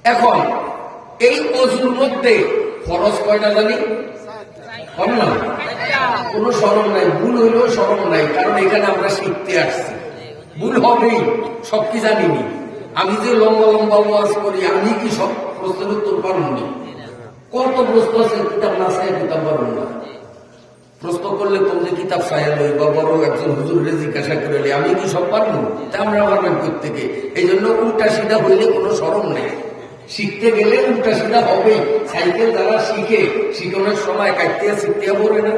এখন এই অজুর মধ্যে ফরজ কয়টা জানি? কম না, কোনো শরম নাই। ভুল হইলেও শরম নাই, কারণ এখানে আমরা শিখতে আসছি। ভুল হবেই, সব কি জানিনি। আমি যে লম্বা লম্বা ওয়াজ করি, আমি কি সব প্রশ্নের উত্তর পারব না? কত প্রশ্ন আছে, কিতাব না চাই কিতাব পারব না। প্রশ্ন করলে তোমরা কিতাব চাই বা বড় একজন হুজুরের জিজ্ঞাসা করে আমি কি সব পারবো? তা আমরা পারবেন প্রত্যেকে। এই জন্য উল্টা সিধা হইলে কোনো শরম নেই। শিখতে গেলে উল্টা সিধা হবেই। সাইকেল যারা শিখে, শিখনের সময় কাটতে শিখতে পড়ে না,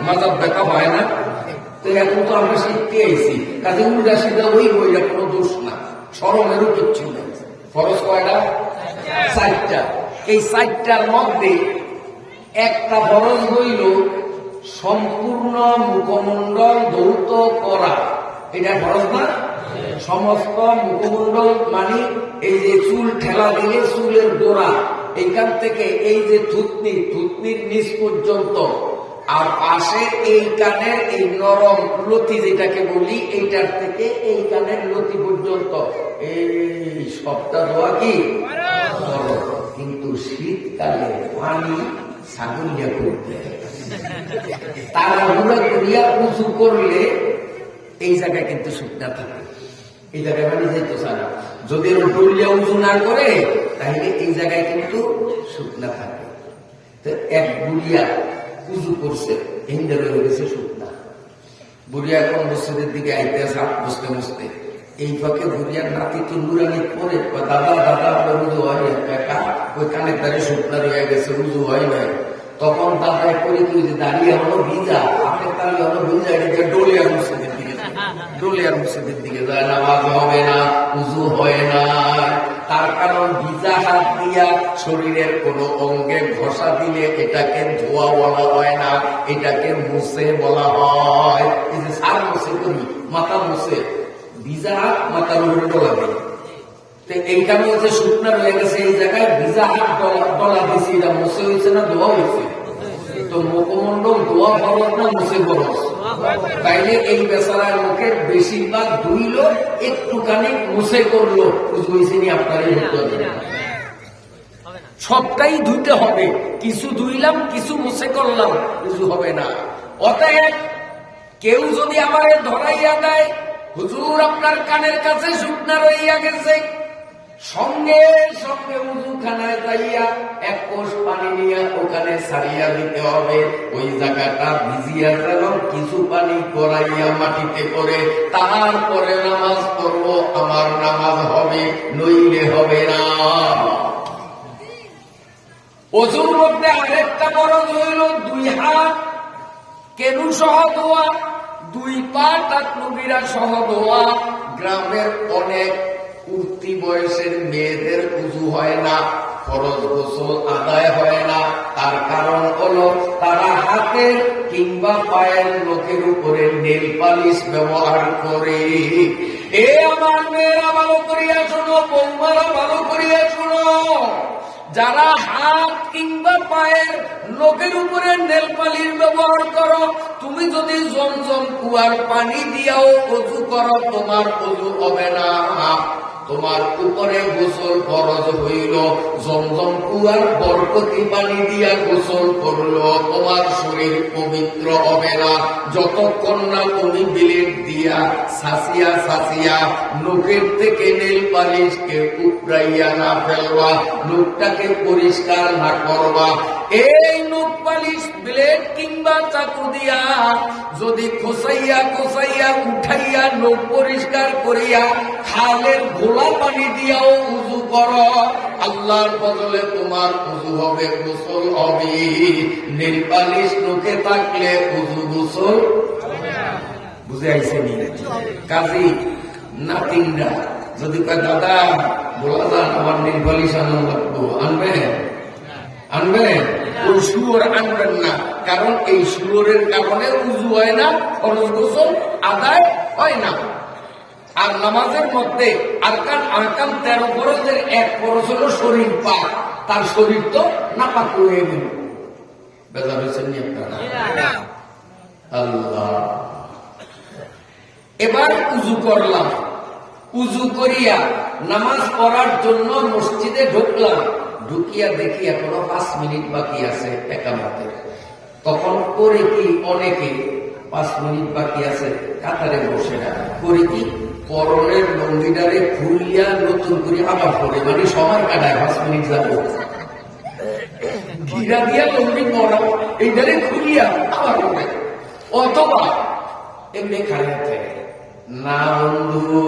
মাথার ব্যথা হয় না। তো এখন তো আমরা শিখতে আইছি, কাজে উল্টা সিধা ওই বইটা কোনো দোষ না, শরমেরও কিচ্ছু নেই। ফরজ কয়টা? 4টা। এই 4টার মধ্যে একটা ফরজ হইল সম্পূর্ণ মুখমণ্ডল ধৌত করা। এটা ফরজ না? সমস্ত মুখমণ্ডল মানে এই যে চুল ঠেলা দিলে চুলের গোড়া এইখান থেকে এই যে থুতনি, থুতনির নিচ পর্যন্ত, আর পাশে এই কানের এই নরম লতি যেটাকে বলি, এইটার থেকে এই কানের লতি পর্যন্ত এই সবটা ধোয়া কি? কিন্তু শীতকালে পানি ছাগলিয়া করতে তারা হুড়া করিয়া উঁচু করলে এই জায়গায় কিন্তু শুকনা থাকে। এই জায়গায় মানে যেত সারা যদি ডলিয়া উঁচু না করে তাহলে এই জায়গায় কিন্তু শুকনা থাকে। তো এক বুড়িয়া উঁচু করছে, হিন্দের হয়ে গেছে শুকনা। বুড়িয়া এখন মসজিদের দিকে আইতে আসা বসতে বসতে, এই ফাঁকে বুড়িয়ার নাতি তো নুরানি পরে দাদা দাদা আপনার উজু হয় না, ওই কানের দ্বারে শুকনা রয়ে গেছে, উজু হয় না। তখন দাদায় করে তুই যে দাঁড়িয়ে হলো ভিজা, আপনার তাহলে হলো ভিজা, এটা ডলিয়ার মসজিদের দিকে, ডলিয়ার মসজিদের দিকে যায়, নামাজ হবে না, উজু হয় না। তার কারণ ভিজা হাত দিয়া শরীরের কোন অঙ্গে ঘষা দিলে এটাকে ধোয়া বলা হয় না, এটাকে মুছে বলা হয়। এই যে সার মুছে করি, মাথা মুছে, ভিজা হাত মাথার উপরে ডলাবে। এইখানে হচ্ছে শুকনা রয়ে গেছে, এই জায়গায় ভিজা হাত ডলা দিয়েছে, এটা মুছে হয়েছে না ধোয়া হয়েছে? তো মুখমণ্ডল ধোয়া ফরজ না মুছে ফরজ? তাইলে এই বেচারার মুখের বেশিরভাগ ধুইল, একটুখানি মুছে করলো, বুঝেছি আপনার সবটাই ধুইতে হবে। কিছু ধুইলাম, কিছু মুছে করলাম, কিছু হবে না। অতএব কেউ যদি আমার ধরাইয়া দেয়, হুজুর আপনার কানের কাছে শুকনা রইয়া গেছে, সঙ্গে সঙ্গে উজুখানায় যাইয়া এক কোষ পানি নিয়ে ওখানে ছাড়িয়া দিতে হবে। ওই জায়গাটা ভিজিয়া গেল, কিছু পানি করাইয়া মাটিতে করে তারপরে নামাজ পড়ব, আমার নামাজ হবে, নইলে হবে না। ওজুর মধ্যে আরেকটা ফরজ হইল 2 হাত কেনু সহ ধোয়া, 2 পা টাকনুবিরা সহ ধোয়া। গ্রামের অনেক উঠতি বয়সের মেয়েদের উজু হয় না, ফরজ গোসল আদায় হয় না। তার কারণ হলো তারা হাতের কিংবা পায়ের নখের উপরে নেল পালিশ ব্যবহার করে। এ আমার মেয়েরা ভালো করিয়া শোনো, বৌমারা ভালো করিয়া শোনো, যারা হাত কিংবা পায়ের নখের উপরে নেল পালিশ ব্যবহার করো, তুমি যদি জমজম কুয়ার পানি দিয়াও ওযু করো, তোমার ওযু হবে না। তোমার উপরে গোসল ফরজ হইল, জমজম কুয়ার বরকতি পানি দিয়া গোসল করলো, তোমার শরীর পবিত্র হবে না যতক্ষণ না তুমি বিলেট দিয়া সাসিয়া সাসিয়া নখের থেকে নেল পালিশকে উপড়াইয়া না ফেলবা, নখটাকে পরিষ্কার না করবা। এই নখ পালিশ ব্লেড কিংবা চাকু দিয়া যদি খোসাইয়া খোসাইয়া উঠাইয়া নখ পরিষ্কার করিয়া খালের ঘোলা পানি দিয়াও উজু করো, আল্লাহর বদলে তোমার উজু হবে, গোসল হবে। নীল পালিশ নখে থাকলে উজু গোসল বুঝে আইসে নি? কাজী নাতিনরা যদি কয় দাদা বলা যান আমার নীল পালিশ আনন্দ লাগবো, আনবে আনবে? ওই শুয়োর আনবেন না, কারণ এই শুয়োরের কারণে উজু হয় না, ফরজ গোসল আদায় হয় না। আর নামাজের মধ্যে আরকান 13 ফরজের এক ফরজ হলো শরীর পাক, তার শরীর তো নাপাক হয়ে গেল। বেজার হয়েছেন নি আপনারা? আল্লাহ। এবার উজু করলাম, উজু করিয়া নামাজ পড়ার জন্য মসজিদে ঢুকলাম, ঢুকিয়া দেখি এখনো 5 মিনিট বাকি আছে একামতের। তখন করে কি অনেকে 5 মিনিট বাকি আছে কাতারে বসে না, করে কি পরনের লঙ্গিটারে খুলিয়া নতুন করে আবার পড়ে, মানে সময় কাটায় 5 মিনিট যাবো ঘিরা দিয়া লঙ্গি পড়া এইটারে খুলিয়া আবার পড়ে। অথবা এমনি খাইয়া থাকে না বন্ধু,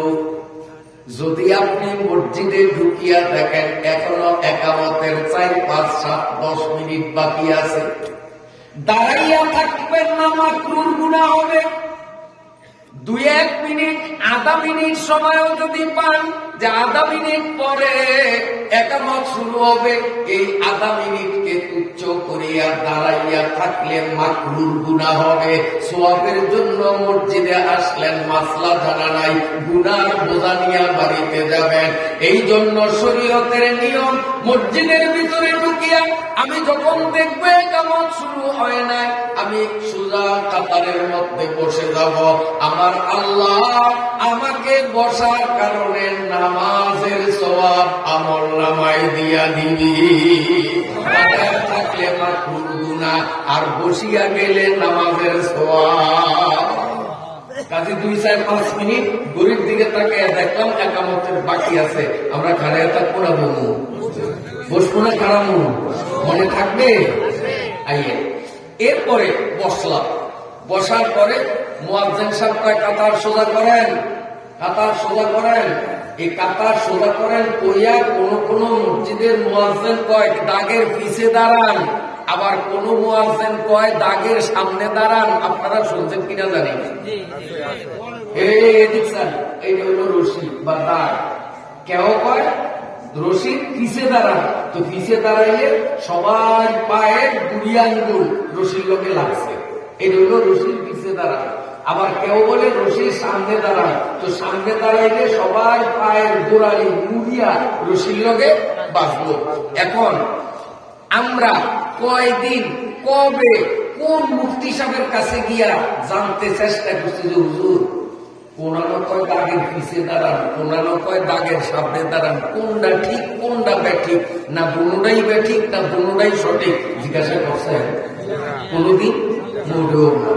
যদি আপনি মসজিদে ঢুকিয়া দেখেন এখনো একামতের 4, 5, 7, 10 মিনিট বাকি আছে, দাঁড়াইয়া থাকবেন না, মাকরুর গুনাহ হবে। 2-1 মিনিট, আধা মিনিট সময়ও যদি পান যে আধা মিনিট পরে একামত শুরু হবে, এই আধা মিনিটকে তুচ্ছ করিয়া দাঁড়াইয়া থাকলে মাকরুর গুনাহ হবে। সওয়াবের জন্য মসজিদে আসলেন, মাসলা জানা নাই, গুনার বোঝা নিয়ে বাড়িতে যাবেন। এই জন্য শরীয়তের নিয়ম, মসজিদের ভিতরে ঢুকিয়া আমি যখন দেখবো একামত শুরু হয় নাই, আমি সোজা কাতারের মধ্যে বসে যাব। আমার আল্লাহ আমাকে বসার কারণে নামাজের সওয়াব আমল নামায় দিয়া দিবি। থাকলে মাকরুর গুনাহ, আর বসিয়া গেলে নামাজের সওয়াব। কাজে 2-4-5 মিনিট ঘড়ির দিকে তাকে দেখলাম একামতের বাকি আছে, আমরা খাড়ায় থাকবো না, বসবো না, খাড়াবো, মনে থাকবে। আইয়ে এরপরে বসলাম, বসার পরে মুয়াজ্জিন সাহেব কয় কাতার সোজা করেন, কাতার সোজা করেন। এই কাতার সোজা করেন কইয়া কোন মসজিদের মুয়াজ্জিন কয় দাগের পিছে দাঁড়ান, আবার কোন মুয়াজ্জিন কয় দাগের সামনে দাঁড়ান। আপনারা শুনছেন কিনা জানি, এই দেখছেন এইটা হলো রশি বা দাগ। কেউ কয় রশির পিছে দাঁড়ান, তো পিছে দাঁড়াইলে সবার পায়ের 2 আঙ্গুল রশির লোকে লাগছে, এটা হলো রশির পিছে দাঁড়ান। আবার কেউ বলে রশির সামনে দাঁড়ান, তো সামনে দাঁড়াইলে সবার পায়ের গোড়ালি মুড়িয়া রশির লোকে বাঁচলো। এখন আমরা কয়দিন কবে কোন মুফতি সাহেবের কাছে গিয়া জানতে চেষ্টা করছি যে হুজুর কোনানো কয় দাগের পিছে দাঁড়ান, কোনানো কয় দাগের সামনে দাঁড়ান, কোনটা ঠিক কোনটা ব্যাঠিক, না দুটোটাই ব্যাঠিক না দুটোটাই সঠিক জিজ্ঞাসা করছেন? কোনদিন মোটেও না।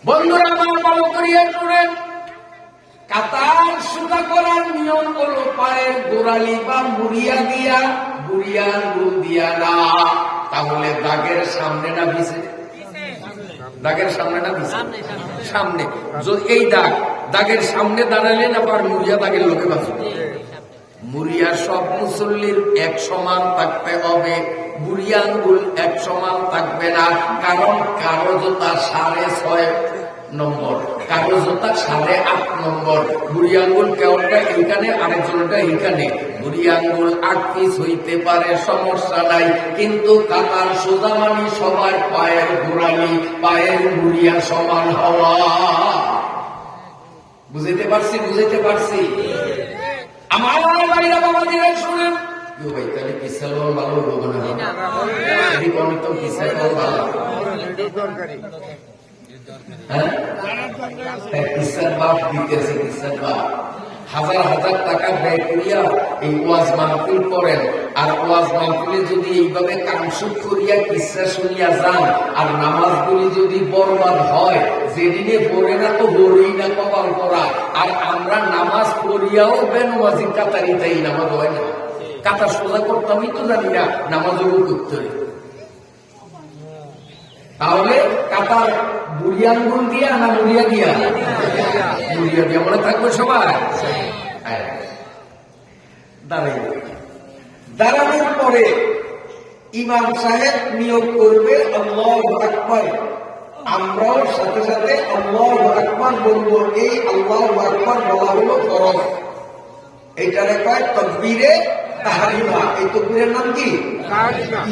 বন্ধুরা আমার ভালো করিয়া শুনেন, কাতার সোজা করার নিয়ম হলো পায়ের গোড়ালি বা মুড়িয়া দিয়া, বুড়িয়া আঙ্গুল দিয়া না। তাহলে দাগের সামনে না পিছে? দাগের সামনে না পিছে? সামনে। যদি এই দাগের সামনে দাঁড়ালেন, আবার মুড়িয়া দাগের লোকে বাঁচবে। মুড়িয়া সব মুসল্লির এক সমান থাকতে হবে, বুড়িয়া আঙ্গুল এক সমান থাকবে না। কারণ কারো জোতা 6.5 নম্বর, কারো জোতা 8.5 নম্বর। বুড়ি আঙ্গুল কেউটা এইখানে, আরেকজনটা এইখানে। বুড়ি আঙ্গুল 8 পিস হইতে পারে, সমস্যা নাই, কিন্তু কাতার সোজা মানে সবার পায়ের গোড়ালি, পায়ের বুড়িয়া সমান হওয়া। বুঝাইতে পারছি? বুঝাইতে পারছি? আমার ভাইরা বাবাজিরা শুনেন, ভাই তাহলে পিসাল ভালো হবো না, অনেক তো পিসাল ভালো। হাজার হাজার টাকা ব্যয় করিয়া এই ওয়াজ মাহফিল করেন, আর ওয়াজ মাহফিলে যদি এইভাবে কামসুক করিয়া কিসা শুনিয়া যান, আর নামাজগুলি যদি বরবাদ হয়, যেদিনে পড়ে না তো বড়ই না কপাল করা। আর আমরা নামাজ পড়িয়াও বেনমাজি কাতারি তাই নামাজ হয় না। কাতার সোজা করতামই তো জানি না, নামাজও করতে। তাহলে কাতার বুড়ি আঙ্গুল দিয়া না মুড়িয়া দিয়া? মুড়িয়া দিয়া। মনে থাকবে সবাই? দাঁড়ানোর পরে ইমাম সাহেব নিয়োগ করবে আল্লাহু আকবার, আমরাও সাথে সাথে আল্লাহু আকবার বলবো। এই আল্লাহু আকবার বলা হলো ফরজ, এইটারে কয় তাকবীরে তাহরিমা। এই তাকবীরের নাম কি?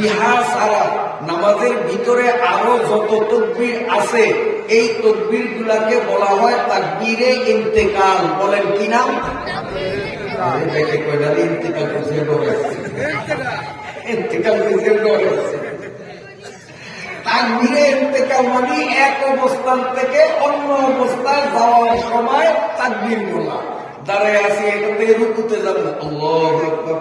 ইহা ছাড়া নামাজের ভিতরে আরো যত তাকবীর আছে, এই তাকবীর গুলাকে বলা হয় তাকবীরে ইন্তেকাল। বলেন কি নাম? তাকবীরে ইন্তেকাল মানে এক অবস্থান থেকে অন্য অবস্থায় যাওয়ার সময় তাকবীর বলা। দাঁড়ায় আছি এখান থেকে রুকুতে যাবো, আল্লাহু আকবার।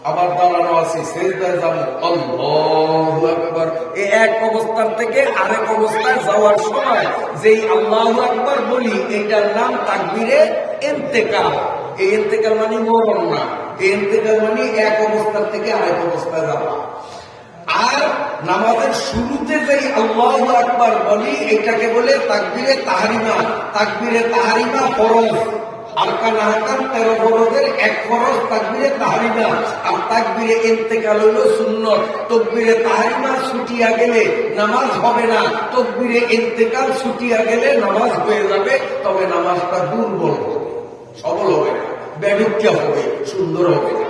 আবার দাঁড়ানো আছি সেজদায় যাবো, আল্লাহু আকবার। এই এক অবস্থান থেকে আরেক অবস্থায় যাওয়ার সময় যেই আল্লাহু আকবার বলি, এইটার নাম তাকবীরে ইন্তেকাল। এই ইন্তেকাল মানে মরণ না, এই ইন্তেকাল মানে এক অবস্থান থেকে আরেক অবস্থায় যাওয়া। আর নামাজের শুরুতে যেই আল্লাহু আকবার বলি, এটাকে বলে তাকবীরে তাহরিমা। তাকবীরে তাহরিমা ফরজ, আরকান আহকাম 13 ফরজের এক ফরজ তাকবীরে তাহরিমা। আর তাকবীরে ইন্তেকাল হলো সুন্নত। তাকবীরে তাহরিমা ছুটিয়া গেলে নামাজ হবে না, তাকবীরে ইন্তেকাল ছুটিয়া গেলে নামাজ হয়ে যাবে। তবে নামাজটা দুর্বল হবে, সবল হবে না, বেডুকিয়া হবে, সুন্দর হবে না।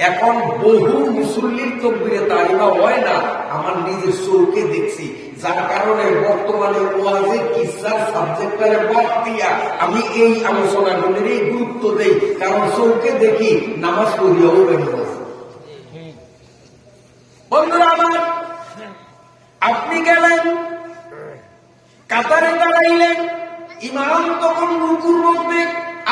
এখন বহু মুসল্লির তাকবীরে তাহরিমা হয় না, আমার নিজের চোখে দেখছি। যার কারণে বর্তমানে ওয়াজে কিসার সাবজেক্টটারে বাদ দিয়া আমি এই আলোচনাগুলিরই গুরুত্ব দেই, কারণ চোখে দেখি নামাজ পড়িয়াও বেরিয়ে গেছে। বন্ধুরা আমার, আপনি গেলেন কাতারে দাঁড়াইলেন, ইমাম তখন রুকুর মধ্যে,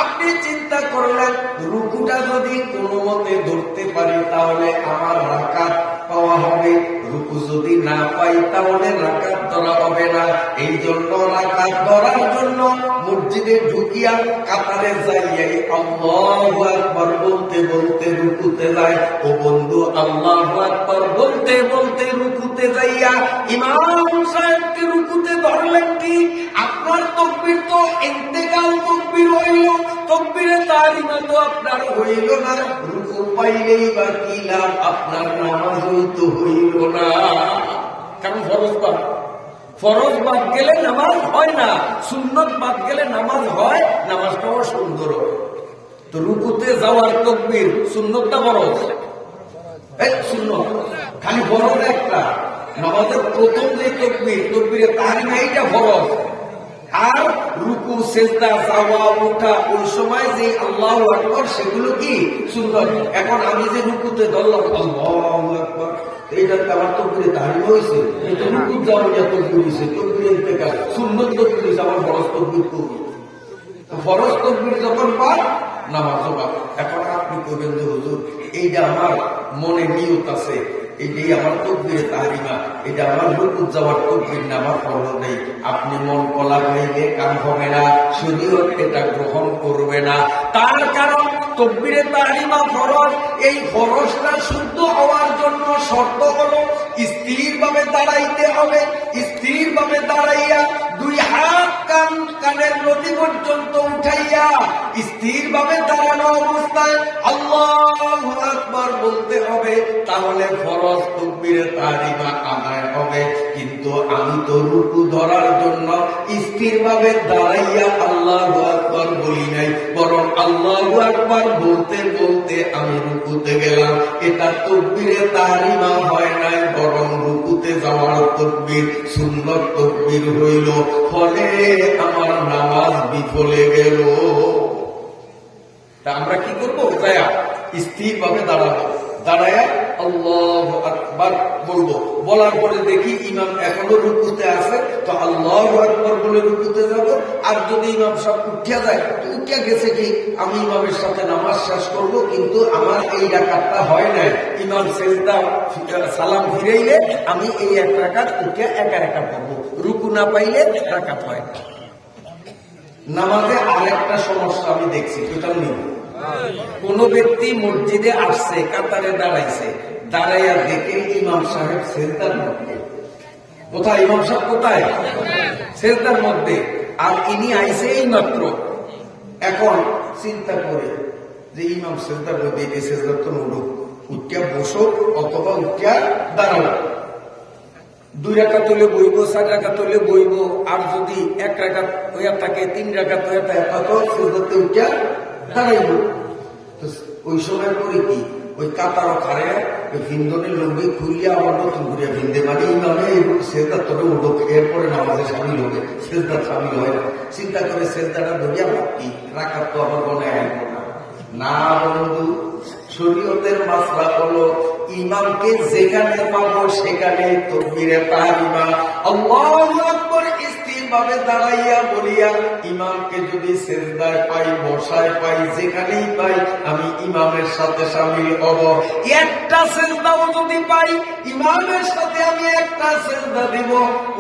আপনি চিন্তা করলেন রুকুটা যদি কোনো মতে ধরতে পারি তাহলে আমার রাকাত পাওয়া হবে, রুকু যদি না পাই তাহলে রাকাত ধরা হবে না। এই জন্য রাকাত ধরার জন্য মসজিদে ঢুকিয়া কাতারে যাইয়াই আল্লাহু আকবার বলতে বলতে রুকুতে যায়। ও বন্ধু, আল্লাহু আকবার বলতে বলতে রুকুতে যাইয়া ইমাম সাহেবকে রুকুতে ধরলেন ঠিক, আপনার তাকবীর তো ইন্তেকাল তাকবীর হইল, তাকবীরে তাহরিমা তো আপনার হইল না। রুকু পাইলেই বা কি লাভ, আপনার নামাজ তো হইল না। কারণ ফরজ বাদ গেলে নামাজ হয় না, সুন্নত বাদ গেলে নামাজ হয়, নামাজটাও সুন্দর হয়। তো রুকুতে যাওয়ার তাকবীর সুন্নতটা ফরজ, সুন্নত খালি ফরজ একটা। নামাজের প্রথম যে তাকবীর, তাকবীরে তাহরিমা, এইটা ফরজ। আর রুকু সেজদা যাওয়া ওঠা ওই সময় যে আল্লাহু আকবার, সেগুলো কি সুন্নত। এখন আমি যে রুকুতে ধরলাম আল্লাহু আকবার, এইটাতে আমার তাকবীরে তাহরিমা হইছে, এটা রুকু যাওয়া তাকবীর হইছে, তাকবীরে ইন্তেকাল সুন্নত তাকবীর হইছে, আমার ফরজ তাকবীর কবি। ফরজ তাকবীর যখন পান নামাজ পান। এখন আপনি কইবেন যে হুজুর এইটা আমার মনে নিয়ত আছে, এটাই আমার তাকবীরে তাহরিমা, এটা আমার রুকু যাওয়ার তাকবীর না, আমার ফরজ নেই। আপনি মন কলা হইলে কাম হবে না, শরীয়ত এটা গ্রহণ করবে না। তার কারণ তাকবীরে তাহরিমা ফরজ। এই ফরজটা শুদ্ধ হওয়ার জন্য শর্ত হলো স্থিরভাবে দাঁড়াইতে হবে। স্থিরভাবে দাঁড়াইয়া দুই হাত কানের নদী পর্যন্ত উঠাইয়া স্থিরভাবে দাঁড়ানো অবস্থায় আল্লাহু আকবার বলতে হবে, তাহলে ফরজ তাকবীরে তাহরিমা আদায় হবে। কিন্তু আমি তো রুকু ধরার জন্য স্থিরভাবে দাঁড়াইয়া আল্লাহু আকবার বলি নাই, বরং আল্লাহু আকবার বলতে বলতে আমি রুকুতে গেলাম। এটা তাকবীরে তাহরিমা হয় নাই, বরং রুকুতে যাওয়ার তাকবীর সুন্নত তাকবীর হইল। ফলে আমার নামাজ বিফলে গেল। তা আমরা কি করবো? স্থিরভাবে দাঁড়াবো, দাঁড়ায় আল্লাহু আকবার বলবো। বলার পরে দেখি ইমাম এখনো রুকুতে আছে, তো আল্লাহু আকবার বলে রুকুতে যাব। আর যদি ইমাম সব উঠিয়া যায়, উঠিয়া গেছে কি, আমি ইমামের সাথে নামাজ শেষ করব, কিন্তু আমার এই রাকাতটা হয় নাই। ইমাম সেজদা সালাম ফিরাইলে আমি এই এক রাকাত উঠিয়া একা একা পড়বো, রুকু না পাইলে রাকাত হয় না। নামাজে আরেকটা সমস্যা আমি দেখছি, সেটা নিব। কোন ব্যক্তি মসজিদে আসছে, কাতারে দাঁড়াইছে, দাঁড়াইয়া দেখে ইমাম সাহেব সেজদার মধ্যে। কোথায় ইমাম সাহেব? কোথায়? সেজদার মধ্যে। আর ইনি আইছে এই মাত্র। এখন চিন্তা করে যে ইমাম সেজদার মধ্যে, এই সেজদার তো উঠুক, উঠিয়া বসো অথবা উঠিয়া দাঁড়াও। 2 রাকাত হলে বইব, 4 রাকাত হলে বইব। আর যদি 1 রাকাত হইয়া থাকে, 3 রাকাত হইয়া থাকে, তত সেজদাতে উঠিয়া দাঁড়াইব। ওই সময় করে কি, ওই কাতার খারে ভিন্দনের লুঙ্গি খুলিয়া আবার নতুন ঘুরিয়া ভিন্দে, মানে ইমামে সেজদার তোরে উঠুক, এরপরে নামাজে সামিল হবে। সেজদার সামিল হয় না। চিন্তা করে সেজদাটা ধরিয়া ভাবি রাকাত তো আমার মনে আসবো না। না বন্ধু, শরীয়তের মাসলা হলো ইমামকে যেখানে পাবো সেখানে তাকবীরে তাহরিমা আল্লাহু আকবার স্থির ভাবে দাঁড়াইয়া বলিয়া ইমামকে যদি সেজদায় পাই, বসায় পাই, যেখানেই পাই আমি ইমামের সাথে শামিল হব। একটা সেজদাও যদি পাই ইমামের সাথে আমি একটা সেজদা দিব,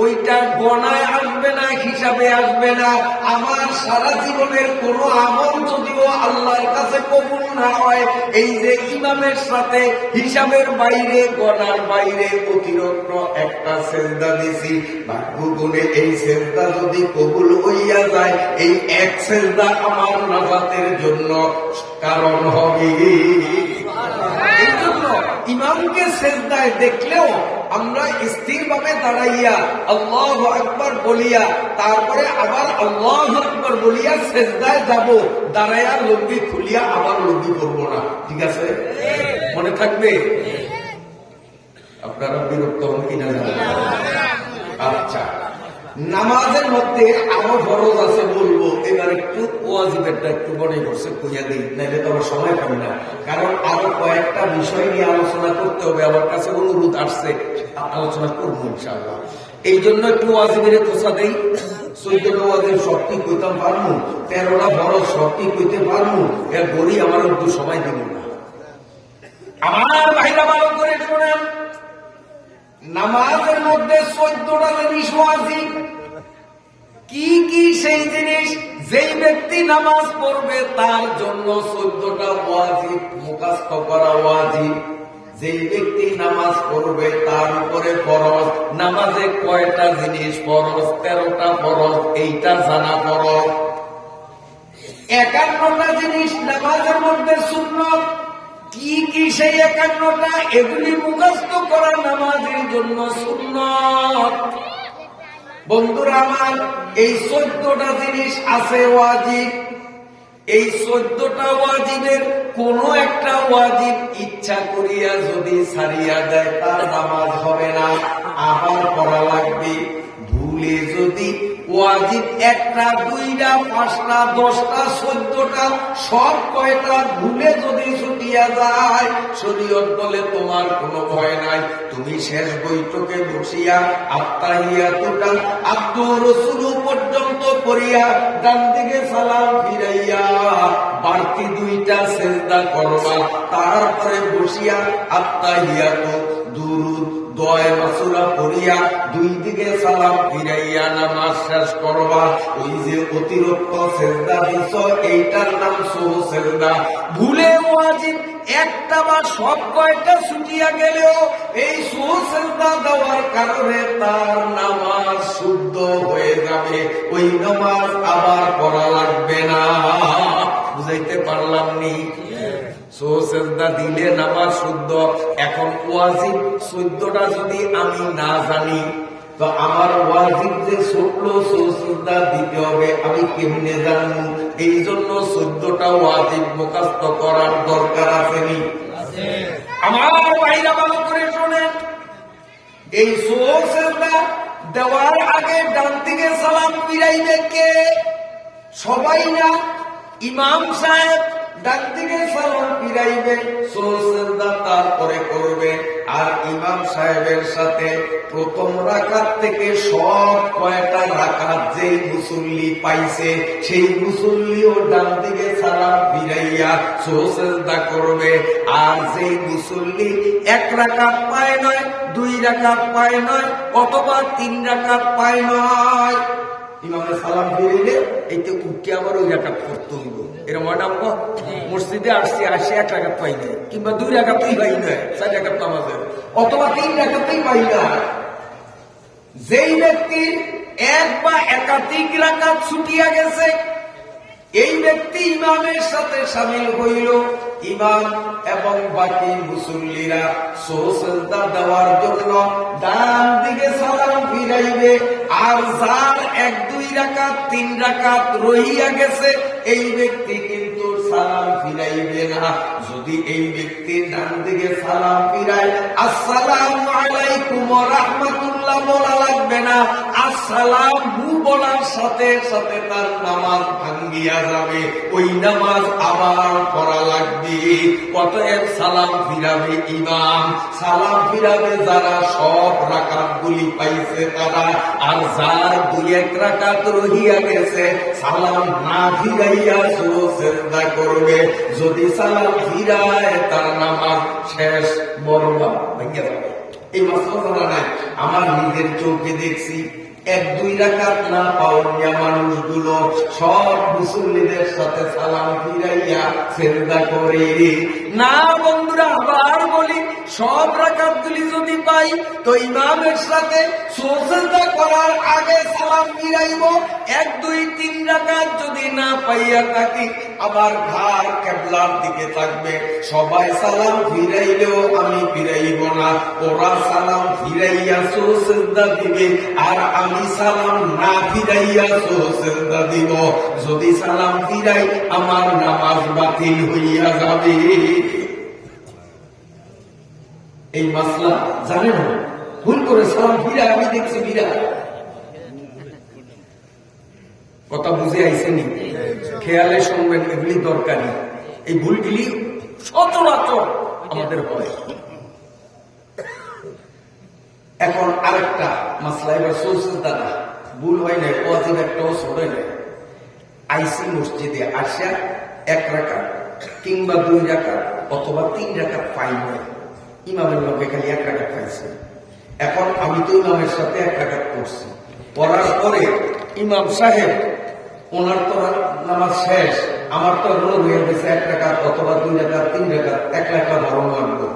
ওইটা গণায় আসবে না, হিসাবে আসবে না। আমার সারা জীবনের কোন আমল যদিও আল্লাহর কাছে কবুল না হয়, এই যে ইমামের সাথে হিসাবের বাইরে, গণার বাইরে অতিরিক্ত একটা সেজদা দিছি, ভাগ্য গুণে এই সেজদা যদি কবুল হইয়া যায়, এই এক সেজদা আমার নাজাতের জন্য কারণ হবে। এই জন্য ইমামকে সেজদায় দেখলেও আমরা স্থির ভাবে দাঁড়াইয়া আল্লাহু আকবার বলিয়া তারপরে আবার আল্লাহু আকবার বলিয়া সেজদায় যাব, দাঁড়াইয়া লুঙ্গি খুলিয়া আবার লুঙ্গি করবো না। ঠিক আছে? মনে থাকবে? আপনারা বিরক্ত হন কিনা জানেন? আচ্ছা, নামাজের মধ্যে আরো ফরজ আছে বলবো, এবার একটু ওয়াজিবেরটা একটু মনে করছে কইয়া দিই, নাইলে তো আমার সময় পাই না। কারণ আরো কয়েকটা বিষয় নিয়ে আলোচনা করতে হবে, আমার কাছে অনুরোধ আসছে, আলোচনা করবো ইনশাআল্লাহ। এই জন্য একটু ওয়াজিবের খোঁচা দেই। 14টা ওয়াজিব সব কি কইতাম পারবো, 13টা ফরজ সব কি কইতে পারবো, এর বলি আমার একটু সময় দেব না। আমার ভাইরা ভালো করে শোনেন, নামাজের মধ্যে 14টা জিনিস ওয়াজিব। কি কি সেই জিনিস? যেই ব্যক্তি নামাজ পড়বে তার জন্য 14টা ওয়াজিব মুখস্থ করা ওয়াজিব। যেই ব্যক্তি নামাজ পড়বে তার উপরে ফরজ। নামাজে কয়টা জিনিস ফরজ? 13টা ফরজ, এইটা জানা ফরজ। 51টা জিনিস নামাজের মধ্যে সুন্নত। কি কি সেই 51টা? এগুলি মুখস্থ করা নামাজের জন্য সুন্নত। বন্ধুরা আমার, এই 14টা জিনিস আছে ওয়াজিব। এই 14টা ওয়াজিবের কোন একটা ওয়াজিব ইচ্ছা করিয়া যদি ছাড়িয়া দেয় তার নামাজ হবে না, আবার পড়া লাগবে। ভুলে যদি ওয়াজিব 1টা, 2টা, 5টা, 10টা, 14টা সব কয়টা ভুলে যদি ছুটিয়া যায়, শরীয়ত বলে তোমার কোনো ভয় নাই। তুমি শেষ বৈঠকে বসিয়া আত্তাহিয়াতুটা আব্দুর রাসূল পর্যন্ত পড়িয়া ডান দিকে সালাম ফিরাইয়া বাড়তি 2টা সিজদা করবা, তারপরে বসিয়া আত্তাহিয়াতু দুরুদ দোয়া মাসুরা পড়িয়া 2 দিকে সালাম ফিরাইয়া নামাজ শেষ করবা। ওই যে অতিরিক্ত সিজদা দিছ, এইটার নাম সুহু সিজদা। ভুলে ওয়াজিব 1টা বা সব কয়টা ছুটিয়া গেলেও এই সুহু সিজদা দেওয়ার কারণে তার নামাজ শুদ্ধ হয়ে যাবে, ওই নামাজ আবার পড়া লাগবে না। বুঝাইতে পারলাম নি? সুজদা দিলে নামাজ শুদ্ধ। এখন ওয়াজিব 14টা যদি আমি না জানি, তো আমার ওয়াজিব যে শুকলো সুজদা দিতে হবে আমি কেমনে জানবো? এই জন্য 14টা ওয়াজিব মুখস্থ করার দরকার আছে। আমার ভাইরা ভালো করে শোনেন, এই সুজদা দেওয়ার আগে ডান দিকে সালাম ফিরাইবে কে? সবাই না, ইমাম সাহেব ডান দিকে সালাম ফিরাইবে, সুজদা তারপরে করবে। আর ইমাম সাহেবের সাথে প্রথম রাকাত থেকে সব কয়টা রাকাত যেই মুসল্লি পাইছে সেই মুসল্লিও ডান দিকে সালাম ফিরাইয়া সুজদা করবে। আর যেই মুসল্লি 1 রাকাত পায় নয়, 2 রাকাত পায় নয়, অথবা 3 রাকাত পায় নয়, ইমামের সালাম ফিরাইলে এইটা উঠে আবার ওই রাকাত করতে হইব। এর ম্যাডাম মসজিদে আসছি, 1 রাকাত পাই না, কিংবা 2 রাকাতই পাই না, 4 রাকাত নামাজের, অথবা 3 রাকাতই পাই না। যেই ব্যক্তির 1 বা একাধিক রাকাত ছুটিয়া গেছে, এই ব্যক্তি ইমামের সাথে শামিল হইল। ইমাম এবং বাকি মুসল্লিরা সুজদা দেওয়ার জন্য ডান দিকে সালাম ফিরাইবে। আর যার 1-2 রাকাত 3 রাকাত রহিয়া গেছে, এই ব্যক্তি কিন্তু সালাম ফিরাইবে না। যদি যদি এই ব্যক্তির ডান দিকে সালাম ফিরায় আসসালামু আলাইকুম ওয়া রাহমাতুল্লাহ বলা লাগবে না, আসসালামু বলার সাথে সাথে তার নামাজ ভাঙ্গিয়া যাবে, ওই নামাজ আবার পড়া লাগবে। অতএব সালাম ফিরাবে ইমাম, সালাম ফিরাবে যারা সব রাকাতগুলি পাইছে তারা, আর যার দুই এক রাকাত রহিয়া গেছে সালাম না ফিরাইয়া সেজদা করবে। যদি সালাম ফিরায় তার নামাজ শেষ, বরবাদ ভেঙে যাবে। এই মাসলা নাই, আমার নিজের চোখে দেখছি এক দুই রাকাত না পাওয়া মানুষগুলো সব মুসল্লিদের সাথে সালাম ফিরাইয়া সেজদা করে না। বন্ধুরা আবার বলি, সব রাকাতগুলি যদি পাই তো ইমামের সাথে সেজদা করার আগে সালাম ফিরাইব। এক দুই তিন রাকাত যদি না পাইয়া থাকি আবার ঘাড় কিবলার দিকে থাকবে, সবাই সালাম ফিরাইলেও আমি ফিরাইব না, ওরা সালাম ফিরাইয়া সেজদা দিবে আর আমি সালাম না ফিরাইয়া সেজদা দিব। যদি সালাম ফিরাই আমার নামাজ বাতিল হইয়া যাবে। এই মাসলা জানে না, ভুল করে সালাম ফিরায়, আমি দেখছি ফিরায়। কথা বুঝে আইসেনি? খেয়ালে শুনবেন, এগুলি দরকারি। এই ভুলগুলি সচরাচর আমাদের হয়। এখন আরেকটা মাসলা, এবার সোর্সেস দ্বারা ভুল হয় না, ওয়াজিব একটাও ছোট নাই। আইসি মসজিদে আসা এক রাকাত কিংবা দুই রাকাত অথবা তিন রাকাত পাই নাই, ইমামের লোকে খালি এক রাকাত পাইছে। এখন আমি তো ইমামের সাথে এক রাকাত করছি, পড়ার পরে ইমাম সাহেব ওনার তো নামাজ শেষ, আমার তো রোগ হয়ে গেছে এক রাকাত অথবা দুই রাকাত তিন রাকাত, এক রাকাত ধর্ম আনবো।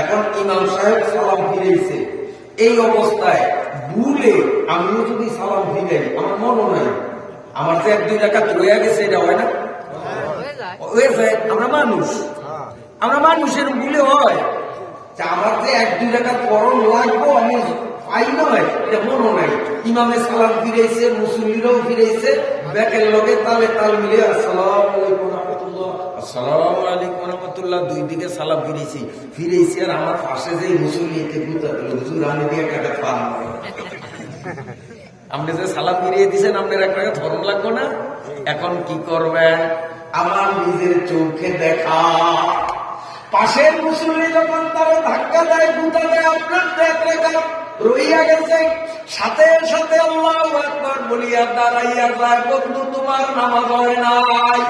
এখন ইমাম সাহেব সালাম ফিরেছে, এই অবস্থায় ভুলে আমিও যদি সালাম ফিরাই, আমার মনও নাই, আমার যে এক দুই রাকাত রয়ে গেছে, এটা হয় না? হয়ে যায়। আমরা মানুষের ভুলে হয়, আমার যে এক দুই রাকাত পড়ন লাগবো আমি পাই নয়, এটা মনও নাই। ইমামে সালাম ফিরেছে, মুসল্লিরাও ফিরেছে, ব্যাকের লগে তালে তাল মিলে আসসালামু আলাইকুম রাহমাতুল্লাহ, আসসালামু আলাইকুম রাহমাতুল্লাহ, দুই দিকে সালাম ফিরেছি আর আমার পাশে যে মুসল্লি এতে গুতা দিল, হুজুর আমি দিয়ে একটা পান নয়। আপনি যে সালাম ফিরিয়ে দিচ্ছেন, আপনার এক টাকা ধরন লাগবো না? এখন কি করবেন? আমার নিজের চোখে দেখা পাশের মুসল্লি যখন তারা ধাক্কা দেয়, গুতা দেয়, আপনার এক টাকা রইয়া গেছে, সাথে সাথে আল্লাহু আকবার বলিয়া দাঁড়াইয়া যায়, বন্ধু তোমার নামাজ হয় নাই,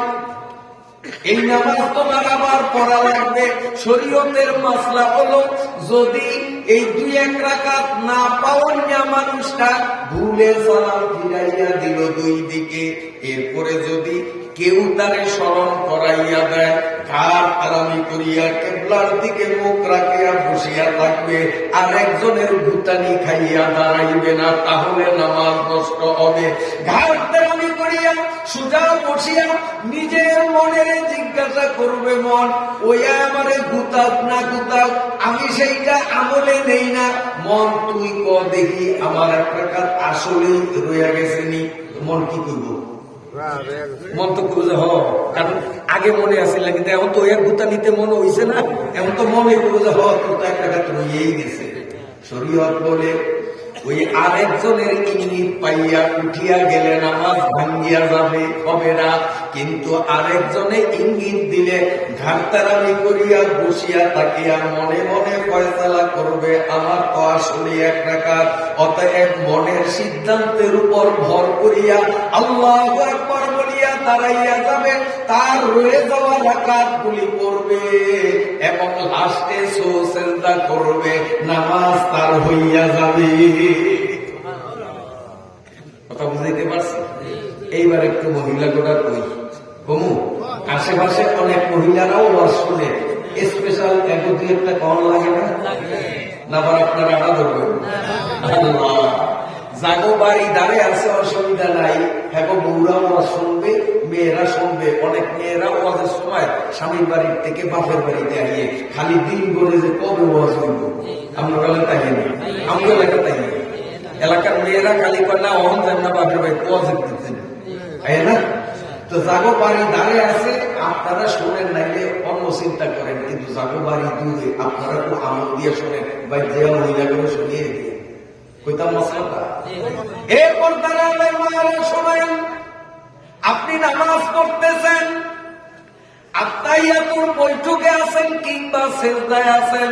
এই নামাজ তোমার আবার পড়া লাগবে। শরীয়তের মাসলা হলো, যদি এই দুই এক রাকাত না পাওয়া মানুষটা ভুলে সালাম ফিরাইয়া দিল দুই দিকে, এরপরে যদি কেউ তারে স্মরণ করাইয়া দেয়, কার আরামি করিয়া কেবলার দিকে মুখ রাখিয়া বসিয়া থাকবে, আর একজনের ভুতানি খাইয়া দাঁড়াইবে না, তাহলে নামাজ নষ্ট হবে। ঘাট তেরামি করিয়া সোজা বসিয়া নিজের মনের জিজ্ঞাসা করবে, মন ওই আমারে গুতাক না গুতাক, আমি সেইটা আমলে নেই না, মন তুই ক দেখি আমার এক রাকাত আসলেই রইয়া গেছে নি। মন কি করব? মন তো করবে হ, কারণ আগে মনে আসছিল, কিন্তু এখন তো এক গুতা নিতে মনে হইছে না, এখন তো মনে করবে হ তোর তো এক রাকাত রইয়াই গেছে। শরীয়ত বলে ওই আরেকজনের ইঙ্গিত পাইয়া উঠিয়া গেলে নামাজ ভাঙ্গিয়া যাবে, হবে না। কিন্তু আরেকজনে ইঙ্গিত দিলে ঘাটতারামি করিয়া বসিয়া তাকিয়া মনে মনে ফয়সালা করবে, আমার তো আসলে এক রাকাত। অতএব মনের সিদ্ধান্তের উপর ভর করিয়া আল্লাহু আকবার বলিয়া দাঁড়াইয়া যাবে, তার রয়ে যাওয়া রাকাত গুলি পড়বে এবং লাস্টে সেজদা করবে, নামাজ তার হইয়া যাবে। কথা বুঝাইতে পারছি? এইবার একটু মহিলা গোটা কই কমু, আশেপাশে অনেক মহিলারাও ওয়াজ শুনে, স্পেশাল এক দুই একটা কম লাগে না? না আবার আপনারা আড়া ধরবেন? আল্লাহ, জাগো বাড়ি দাঁড়িয়ে আছে, অসুবিধা নাই, হ্যাঁ বউরা ওয়াজ শুনবে, মেয়েরা শুনবে। অনেক মেয়েরা ওয়াজের সময় স্বামীর বাড়ির থেকে বাপের বাড়িতে আইয়ে খালি দিন করে যে কবে ওয়াজ শুনবো, আমরা বেলা তাই না, আমরা এলাকা তাই না, এলাকার মেয়েরা খালি কয় না অহন যান না বাপের বাড়ি ওয়াজ দিতেন, তাই না? তো জাগো বাড়ি দাঁড়িয়ে আছে, আপনারা শোনেন নাইলে অন্য চিন্তা করেন, কিন্তু জাগো বাড়ি দূরে, আপনারা তো আমল দিয়ে শোনেন, ভাই যে মহিলাগুলো শুনিয়ে দিয়ে কইতাম মশলাটা। এরপর দাঁড়ালে মায়েরা শোনেন, আপনি নামাজ পড়তেছেন, আত্তাহিয়াতুর বৈঠকে আছেন কিংবা সিজদায় আছেন,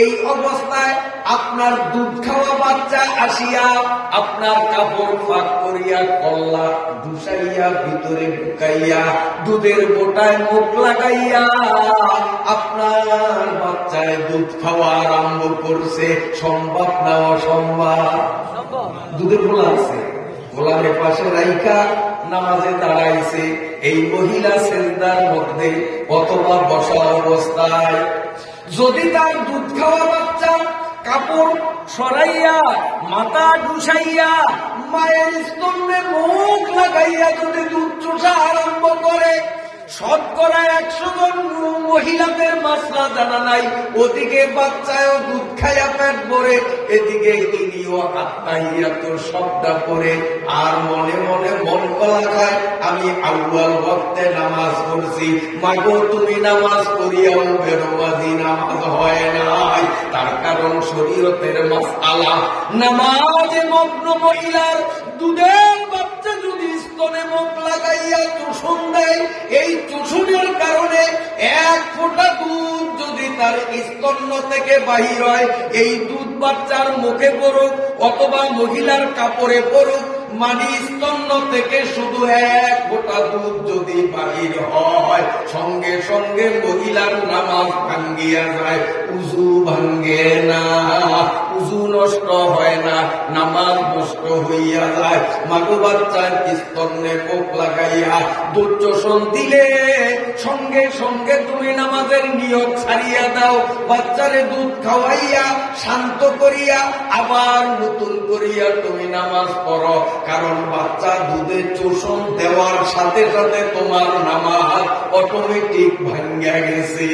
এই অবস্থায় আপনার দুধ খাওয়া বাচ্চা আসিয়া আপনার কাপড় ফাঁক করিয়া কল্লা ঢুসাইয়া ভিতরে ঢুকাইয়া দুধের বোটায় মুখ লাগাইয়া আপনার বাচ্চায় দুধ খাওয়া আরম্ভ করছে। সম্ভব না অসম্ভব? দুধের গোলা আছে, গোলার পাশে রাইকা নামাজে দাঁড়াইছে, এই মহিলা সিজদার মধ্যে অথবা বসা অবস্থায় যদি তার দুধ খাওয়া বাচ্চা কাপড় সরাইয়া মাথা ঢুসাইয়া মায়ের স্তম্ভে মুখ লাগাইয়া যদি দুধ চুষা আরম্ভ করে, শতকরা 100 জন মহিলাদের মাসলা জানা নাই, ওদিকে বাচ্চায়ও দুধ খাইয়া পেট ভরে, এদিকে ইনিও আত্তাহিয়াতুর শব্দ করে আর মনে মনে মন কলা খায়, আমি আউয়াল ওয়াক্তে নামাজ পড়ছি, মাগো তুমি নামাজ পড়িয়াও বেরোবাজি নামাজ হয় নাই। তার কারণ শরীয়তের মাসআলা, নামাজে মগ্ন মহিলার দুধের বাচ্চা যদি স্তনে মুখ লাগাইয়া চুষণ দেয়, এই চুষণের কারণে 1 ফোঁটা দুধ যদি তার স্তন্য থেকে বাহির হয়, এই দুধ বাচ্চার মুখে পড়ুক অথবা মহিলার কাপড়ে পড়ুক, মানে স্তন্য থেকে শুধু 1 ফোঁটা দুধ যদি বাহির হয়, সঙ্গে সঙ্গে মহিলার নামাজ ভাঙ্গিয়া যায়, উযু ভাঙ্গে না, উযু নষ্ট হয় না, নামাজ নষ্ট হইয়া যায়। মাগো বাচ্চার স্তন্যে মুখ লাগাইয়া দুধ চোষণ দিলে সঙ্গে সঙ্গে তুমি নামাজের নিয়ত ছাড়িয়া দাও, বাচ্চারে দুধ খাওয়াইয়া শান্ত করিয়া আবার নতুন করিয়া তুমি নামাজ পড়ো, কারণ বাচ্চা দুধে চোষণ দেওয়ার সাথে সাথে তোমার নামাজ অটোমেটিক ভাঙ্গিয়া গেছে।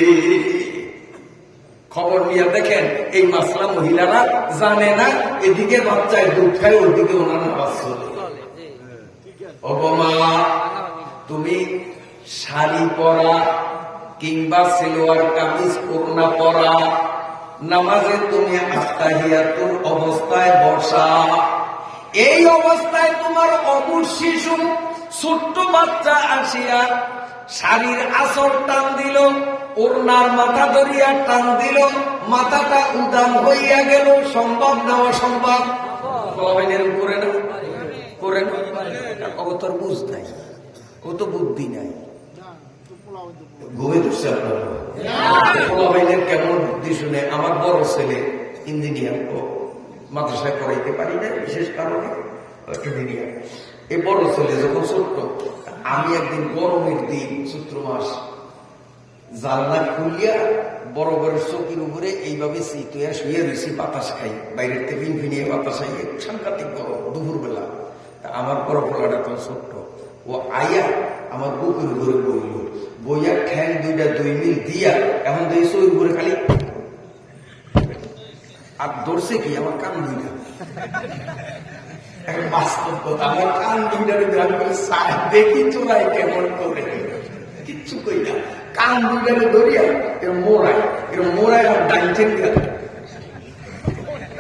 খবর নিয়ে দেখেন, এই মাসলা মহিলারা জানে না, এদিকে বাচ্চায় দুধ খায়, ওদিকে ওনার নামাজ চলে। অবমা, তুমি শাড়ি পরা কিংবা সালোয়ার কামিজ ওড়না পরা, নামাজে তুমি আত্তাহিয়াতুর অবস্থায় বসা, এই অবস্থায় তোমার অবুঝ শিশু ছোট্ট বাচ্চা আসিয়া শাড়ির আঁচল টান দিল, ওড়নার মাথা ধরিয়া টান দিল, মাথাটা উদাম হইয়া গেল, সম্ভব না অসম্ভব? করে না করে না, ও তোর বুঝ নাই, ও তো বুদ্ধি নাই, ঘুমে ধরছে আপনার কেমন বুদ্ধি শুনে। আমার বড় ছেলে ইঞ্জিনিয়ার, মাদ্রাসায় পড়াইতে পারি না বিশেষ কারণে, ইঞ্জিনিয়ার। এই বড় ছেলে যখন ছোট্ট, আমি একদিন গরমের দিন চৈত্র মাস জানলা খুলিয়া বড় বড় চকির উপরে এইভাবে চিতুয়া শুয়ে রয়েছি, বাতাস খাই, বাইরের থেকে ফিনিয়ে বাতাস খাই, সাংঘাতিক গরম দুপুর বেলা। আমার বড় পোলাটা তো ছোট্ট, ও আইয়া আমার বুকের উপরে বইল, বইয়া ঠ্যাং 2 মিল দিয়া এখন তো এই চোর উপরে খালি আর ধরছে কি আমার কান 2টা। বাস্তব কথা, আমার কান 2টার দেখি চোরাই কেমন করে, কিচ্ছু কই না, কান 2টারে ধরিয়া এরকম মোড়ায়, এরকম মোড়ায় আমার ডাইটেন গেল।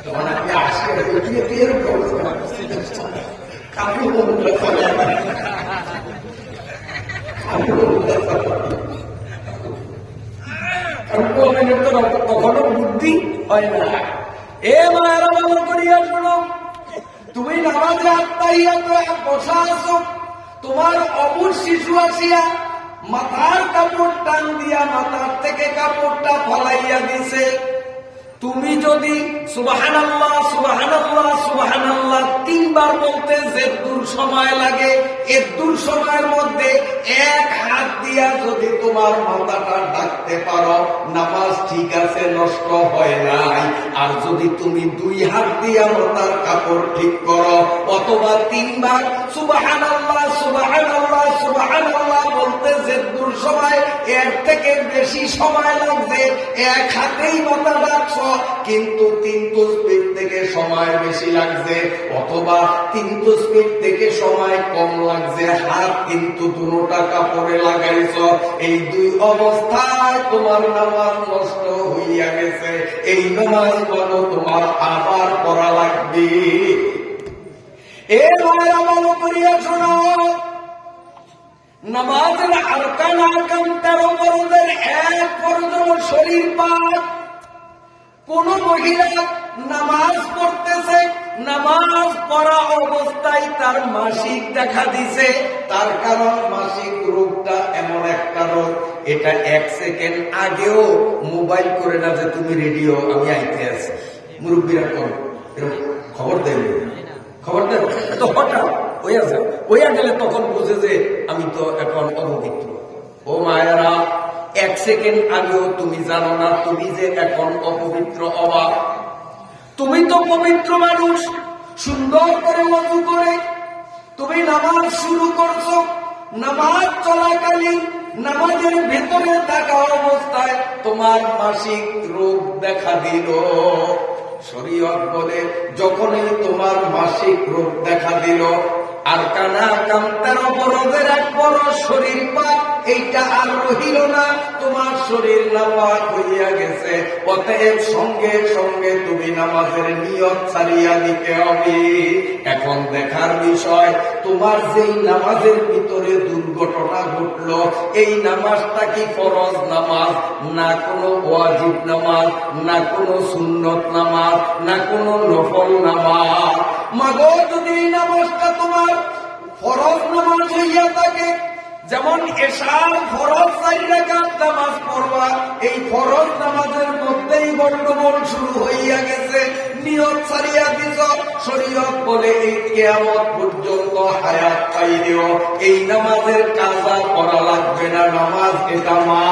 তখন আমি আসে এরকম কখনো বুদ্ধি হয় না। এ মায়েরা ভালো করিয়া শোনো, তুমি নামাজে আত্তাহিয়াত বসা আছো, তোমার অবুঝ শিশু আসিয়া মাথার কাপড় টান দিয়া মাথার থেকে কাপড়টা ফলাইয়া দিছে, তুমি যদি সুবহানাল্লাহ সুবহানাল্লাহ সুবহানাল্লাহ 3 বার বলতে যে দূর সময় লাগে, এর দূর সময়ের মধ্যে 1 হাত দিয়া যদি তোমার মাথাটা ঢাকতে পারো, নামাজ ঠিক আছে, নষ্ট হয় নাই। আর যদি তুমি 2 হাত দিয়া মাথার কাপড় ঠিক করো অথবা 3 বার সুবহানাল্লাহ সুবহানাল্লাহ সুবহানাল্লাহ বলতে যে দূর সময়, এর থেকে বেশি সময় লাগবে 1 হাতেই মাথা ঢাকছো, কিন্তু 3 তসবিহ থেকে সময় বেশি লাগছে, অথবা 3 তসবিহ থেকে সময় কম লাগছে। লাগছে, হাত কিন্তু দুটা কাপড়ে লাগাইছ, এই দুই অবস্থায় তোমার নামাজ নষ্ট হইয়া গেছে। এই নামাজ বলো তোমার আবার পড়া লাগবে। এ ভাইরা ভালো করিয়া শোনো, নামাজের আরকান 13 ফরজের এক ফরজ হলো শরীর পাক। কোন মহিলা নামাজ পড়তেছে, নামাজ পড়া অবস্থায় তার মাসিক দেখা দিছে, তার কারণ মাসিক রোগটা এমন একটা রোগ, এটা 1 সেকেন্ড আগেও মোবাইল করে না যে তুমি রেডিও আমি আইতে আছি, মুরব্বীরা কর খবর দেন, খবর দেন, তো হঠাৎ হইয়া গেলে তখন বুঝে যে আমি তো এখন অপবিত্র। ও মায়েরা, 1 সেকেন্ড আগেও তুমি জানো না তুমি যে এখন অপবিত্র অবাক। তুমি তো পবিত্র মানুষ, সুন্দর করে ওযু করে তুমি নামাজ শুরু করছো, নামাজ চলাকালীন নামাজের ভেতরে থাকা অবস্থায় তোমার মাসিক রোগ দেখা দিল। শরীয়ত বলে যখনই তোমার মাসিক রোগ দেখা দিল, আর কানা কামতার অপরাধের এক বড় শরীর পাক, এইটা আর রহিল না, তোমার শরীর নাপাক হইয়া গেছে। অতএব সঙ্গে সঙ্গে তুমি নামাজের নিয়ত ছাড়িয়া দিতে হবে। এখন দেখার বিষয়, তোমার যেই নামাজের ভিতরে দুর্ঘটনা ঘটল, এই নামাজটা কি ফরজ নামাজ, না কোনো ওয়াজিব নামাজ, না কোনো সুন্নত নামাজ, না কোনো নফল নামাজ? মাগো, যদি এই নামাজটা তোমার ফরজ নামাজ হইয়া থাকে, যেমন এশার ফরজ 4 রাকাত নামাজ পড়বা, এই ফরজ নামাজের মধ্যেই গন্ডগোল শুরু হইয়া গেছে, নিয়ত ছাড়িয়া দিছ। শরীয়ত বলে এই কিয়ামত পর্যন্ত হায়াত পাইলেও এই নামাজের কাজা করা লাগবে না, নামাজ এটা মা।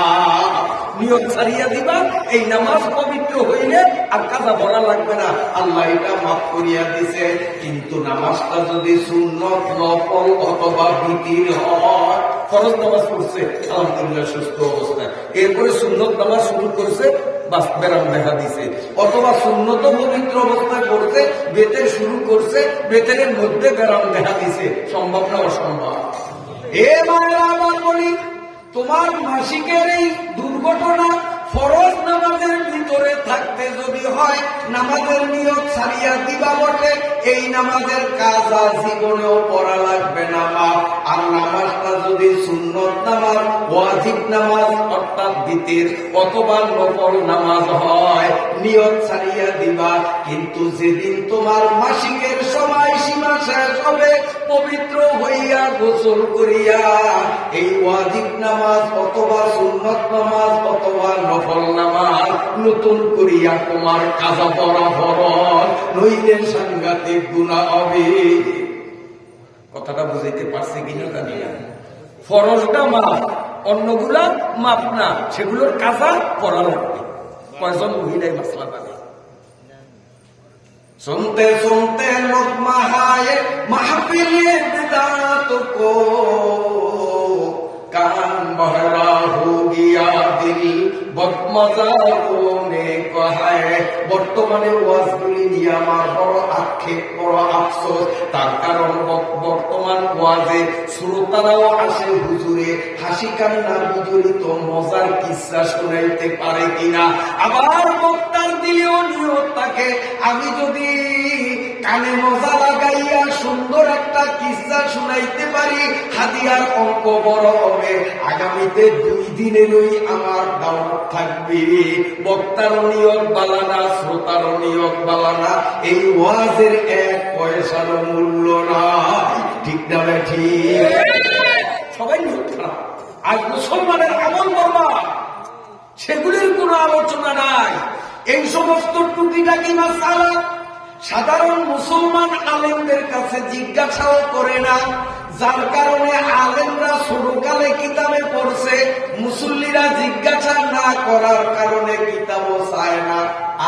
নিয়ত ছাড়িয়া দিবা, এই নামাজ পবিত্র হইলে আর কাজা পড়া লাগবে না, আল্লাহ এটা মাফ করিয়া দিছে। কিন্তু নামাজটা যদি সুন্নত, নফল অথবা বিতির হয়, ফরজ নামাজ পড়ছে আলহামদুলিল্লাহ সুস্থ অবস্থায়, এরপরে সুন্নত নামাজ শুরু করছে, বাস বেরাম দেখা দিছে, অথবা সুন্নত পবিত্র অবস্থায় পড়ছে, বেতের শুরু করছে, বেতের মধ্যে বেরাম দেখা দিছে, সম্ভব না অসম্ভব? এ মায়েরা, আবার বলি, তোমার মাসিকের এই দুর্ঘটনা ফরজ নামাজের ভিতরে থাকতে যদি হয়, নামাজের নিয়ত ছাড়িয়া দিবা বটে, এই নামাজের কাজা জীবনেও পড়া লাগবে না মা। আর নামাজটা যদি সুন্নত নামাজ, ওয়াজিব নামাজ অর্থাৎ বিতির অথবা নফল নামাজ হয়, নিয়ত ছাড়িয়া দিবা। কিন্তু যেদিন তোমার মাসিকের সময় সীমা শেষ হবে, পবিত্র হইয়া গোসল করিয়া এই ওয়াজিব নামাজ অথবা সুন্নত নামাজ অথবা নফল নামাজ নতুন করিয়া তোমার কাজা পড়া ফরজ, নইলে সাংঘাতিক গুনাহ হবে। কথাটা বুঝাইতে পারছি কিনা জানি না। ফরজটা মাফ, অন্যগুলা মাফ না, সেগুলোর কাজা পড়া লাগবে। কয়জন মহিলাই মাসলা জানে? सुनते सुनते लोग महाए महफिले बिदात को, कान बहरा हो गया दिल बदमजा होने को है। বর্তমানে ওয়াজগুলি নিয়ে আমার বড় আক্ষেপ, বড় আফসোস, তার কারণ বর্তমান ওয়াজে শ্রোতারাও আসে হুজুরে হাসি কান্না বিজড়িত মজার কিসসা শোনাইতে পারে কিনা। আবার বক্তার দিলেও নিয়ত থাকে, আমি যদি কানে মজা লাগাইয়া সুন্দর একটা কিসসা শুনাইতে পারি, হাদিয়ার অঙ্ক বড় হবে, আগামীতে 2 দিনেরই আমার দাওয়াত থাকবে। বক্তারও নিয়ত বালানা, শ্রোতারও নিয়ত বালানা, এই ওয়াজের 1 পয়সারও মূল্য নাই। ঠিক না ঠিক? সবাই নিয়ত খারাপ। আজ মুসলমানের আমল বরবাদ, সেগুলির কোনো আলোচনা নাই। এই সমস্ত টুকিটাকি মাসালা সাধারণ মুসলমান আলেমদের কাছে জিজ্ঞাসাও করে না, যার কারণে আলেমরা ছোটকালে কিতাবে পড়ছে, মুসল্লিরা জিজ্ঞাসা না করার কারণে কিতাবও চায় না।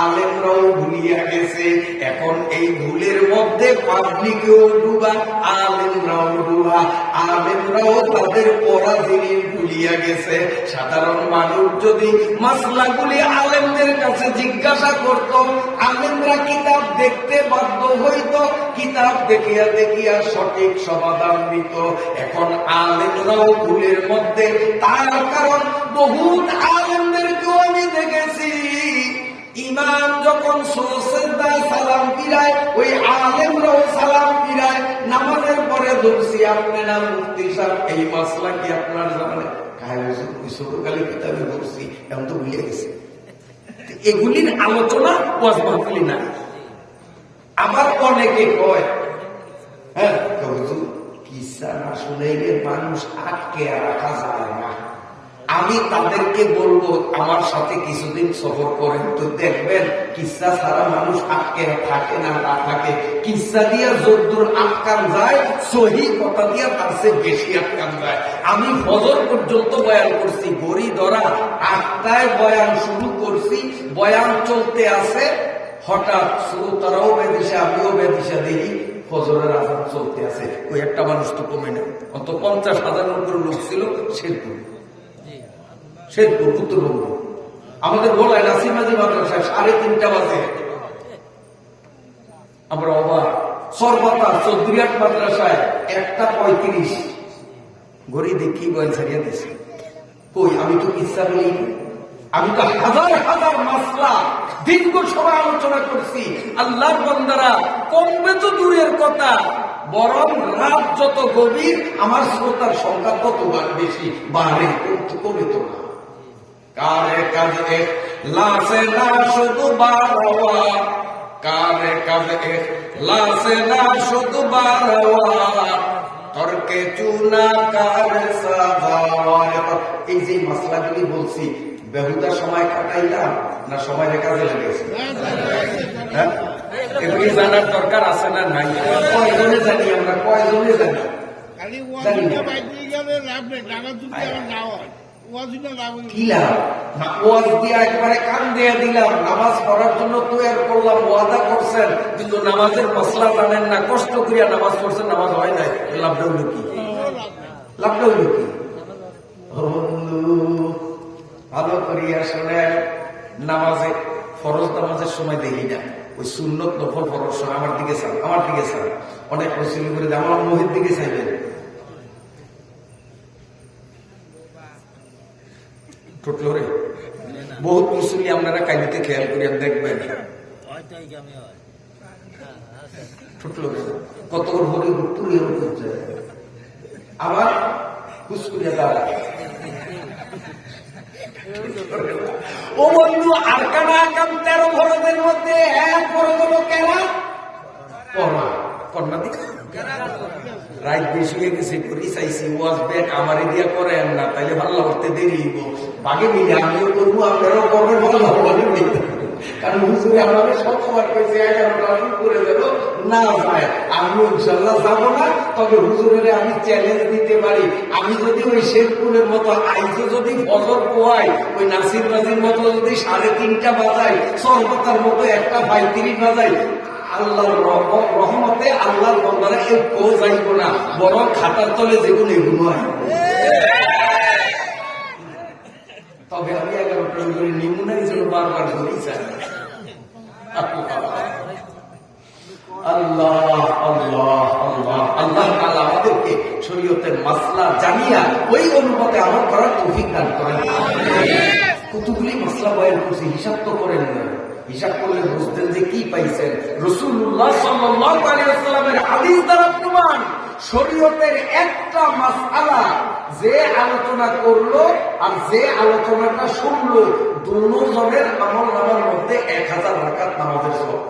আলেমরাও ভুলিয়া গেছে। এখন এই ভুলের মধ্যে পাবলিকেও ডুবা, আলেমরাও ডুবা। আলেমরাও তাদের পড়া জিনিস ভুলিয়া গেছে। সাধারণ মানুষ যদি মাসলাগুলি আলেমদের কাছে জিজ্ঞাসা করত, আলেমরা কিতাব দেখতে বাধ্য হইত, কিতাব দেখিয়া দেখিয়া সঠিক সমাধান দিত। এখন আলেমরাও ভুলের মধ্যে, তার কারণ বহুত আলেমদেরকেও আমি দেখেছি ইমাম যখন সুজদায় সালাম ফিরায়, ওই আলেমরাও সালাম ফিরায়। নামাজের পরে ধরছি, আপনি না মুফতি সাহেব, এই মাসলা কি আপনার জানে? ছোটকালে কিতাবে ধরছি, এখন তো ভুলে গেছে। এগুলির আলোচনা ওয়াজ মাহফিলে না। আবার অনেকে কয়, হ্যাঁ কিসা না শুনাইলে মানুষ আটকে রাখা যায় না। আমি তাদেরকে বলবো আমার সাথে কিছুদিন সফর করেন তো দেখবেন কিসা ছাড়া মানুষ আটকে থাকে না থাকে। কিসা দিয়া যদ্দূর আটকান যায়, সহি কথা দিয়া তার চেয়ে বেশি আটকান যায়। আমি ফজর পর্যন্ত বয়ান করছি, ঘড়ি ধরা 8টায় বয়ান শুরু করছি, বয়ান চলতে আছে। হঠাৎ শ্রোতারাও বেদিসে, আমিও বেদিসা দেখি ফজরের আজান চলতে আছে। ওই একটা মানুষ তো কমে নেই, অত 50,000 উপরে লোক ছিল শেরপুর উত্তরবঙ্গ। আমাদের বলায় নাসিমাজি মাদ্রাসায় 3:30 বাজে, আমরা অবাক। সরবতা চৌধুরীহাট মাদ্রাসায় 1:35, ঘড়ি দেখি বয়ান ছাড়িয়ে দিছি। কই আমি তো কিচ্ছা বলি, আমি তো হাজার হাজার মাসলা দীর্ঘ সময় আলোচনা করছি। আল্লাহর বান্দারা কমবে তো দূরের কথা, বরং রাত যত গভীর আমার শ্রোতার সংখ্যা তত বেশি বাড়ে, কমে তো না। কারে কাজে লাসে না শুধু বারোয়া, কারে কাজে লাসে না শুধু বারোয়া, তর্কে চুনা কারে সাজাওয়া। এই যে মাসলাগুলি বলছি, বেহুদা সময় কাটাইলাম না সময় কাজে লেগেছে? হ্যাঁ, এগুলি জানার দরকার আছে না নাই? কয়জনে জানি আমরা, কয়জনে জানি? জানি না। কি লাভ? ওয়াজ দিয়া একবারে কান দিয়ে দিলাম, নামাজ পড়ার জন্য তৈরি করলাম, ওয়াদা করছেন, কিন্তু নামাজের মশলা জানেন না, কষ্ট করিয়া নামাজ পড়ছেন, নামাজ হয় নাই। লাভটা হইল কি? লাভটা হইল কি? ভালো করিয়া শোনেন, নামাজে ফরজ নামাজের সময় দেখি না, ওই সুন্নত নফল ফরজ সময় আমার দিকে চান, আমার দিকে চান। অনেক মুসলিম করে আমার মহির দিকে চাইবেন, ঠোঁটলরে বহুত মুসলিম আপনারা কাইলিতে খেয়াল করিয়া দেখবেন, ঠোঁটলরে কত ভরে পুরিয়ে করছে, আবার কুচকুরিয়া দাঁড়ায়। ও বন্ধু, আরকানা আকাম 13 ফরজের মধ্যে এক ফরজ হলো কেরাত পড়া। কন্যা দিকে রাত বেশি হয়ে গেছে, করি চাইছি ওয়াজ ব্যাগ আমারে দিয়া করেন না, তাইলে ভালো করতে দেরি হইব। বাগে মিলে আমিও করবো, আপনারাও করবেন, ভালো হবে। কারণ হুজুরে আমাকে শতবার কইছে 11টা আমি করে দেব না ভাই, আমি ইনশাল্লাহ যাবো না। তবে হুজুরের আমি চ্যালেঞ্জ দিতে পারি, আমি যদি ওই শেরপুরের মতো আইজে যদি ফজর পোয়াই, ওই নাসির বাজির মতো যদি 3:30 বাজাই, সরবতার মতো 1:35 বাজাই, আল্লাহর রহমতে আল্লাহর বন্দারা একটু যাইব না, বরং খাতার তলে যেগুলো এগুলো হয়। তবে আমি 11টা করে নিমুনা হিসেবে বারবার ধরেই চাই। আল্লাহ আল্লাহ আল্লাহ আল্লাহ তাআলা আমাদেরকে শরীয়তের মাসলা জানিয়া ওই অনুপাতে আমল করার তৌফিক দান করেন। কতগুলি মাসলা বয়ান করছি, হিসাব তো করেন না। হিসাব করলে বুঝতেন যে কি পাইছেন। রাসূলুল্লাহ সাল্লাল্লাহু আলাইহি ওয়াসাল্লামের হাদিস দ্বারা প্রমাণ, শরীয়তের একটা মাসআলা যে আলোচনা করলো আর যে আলোচনাটা শুনলো, দুজনের আমল নামার মধ্যে 1000 রাকাত নামাজের সওয়াব।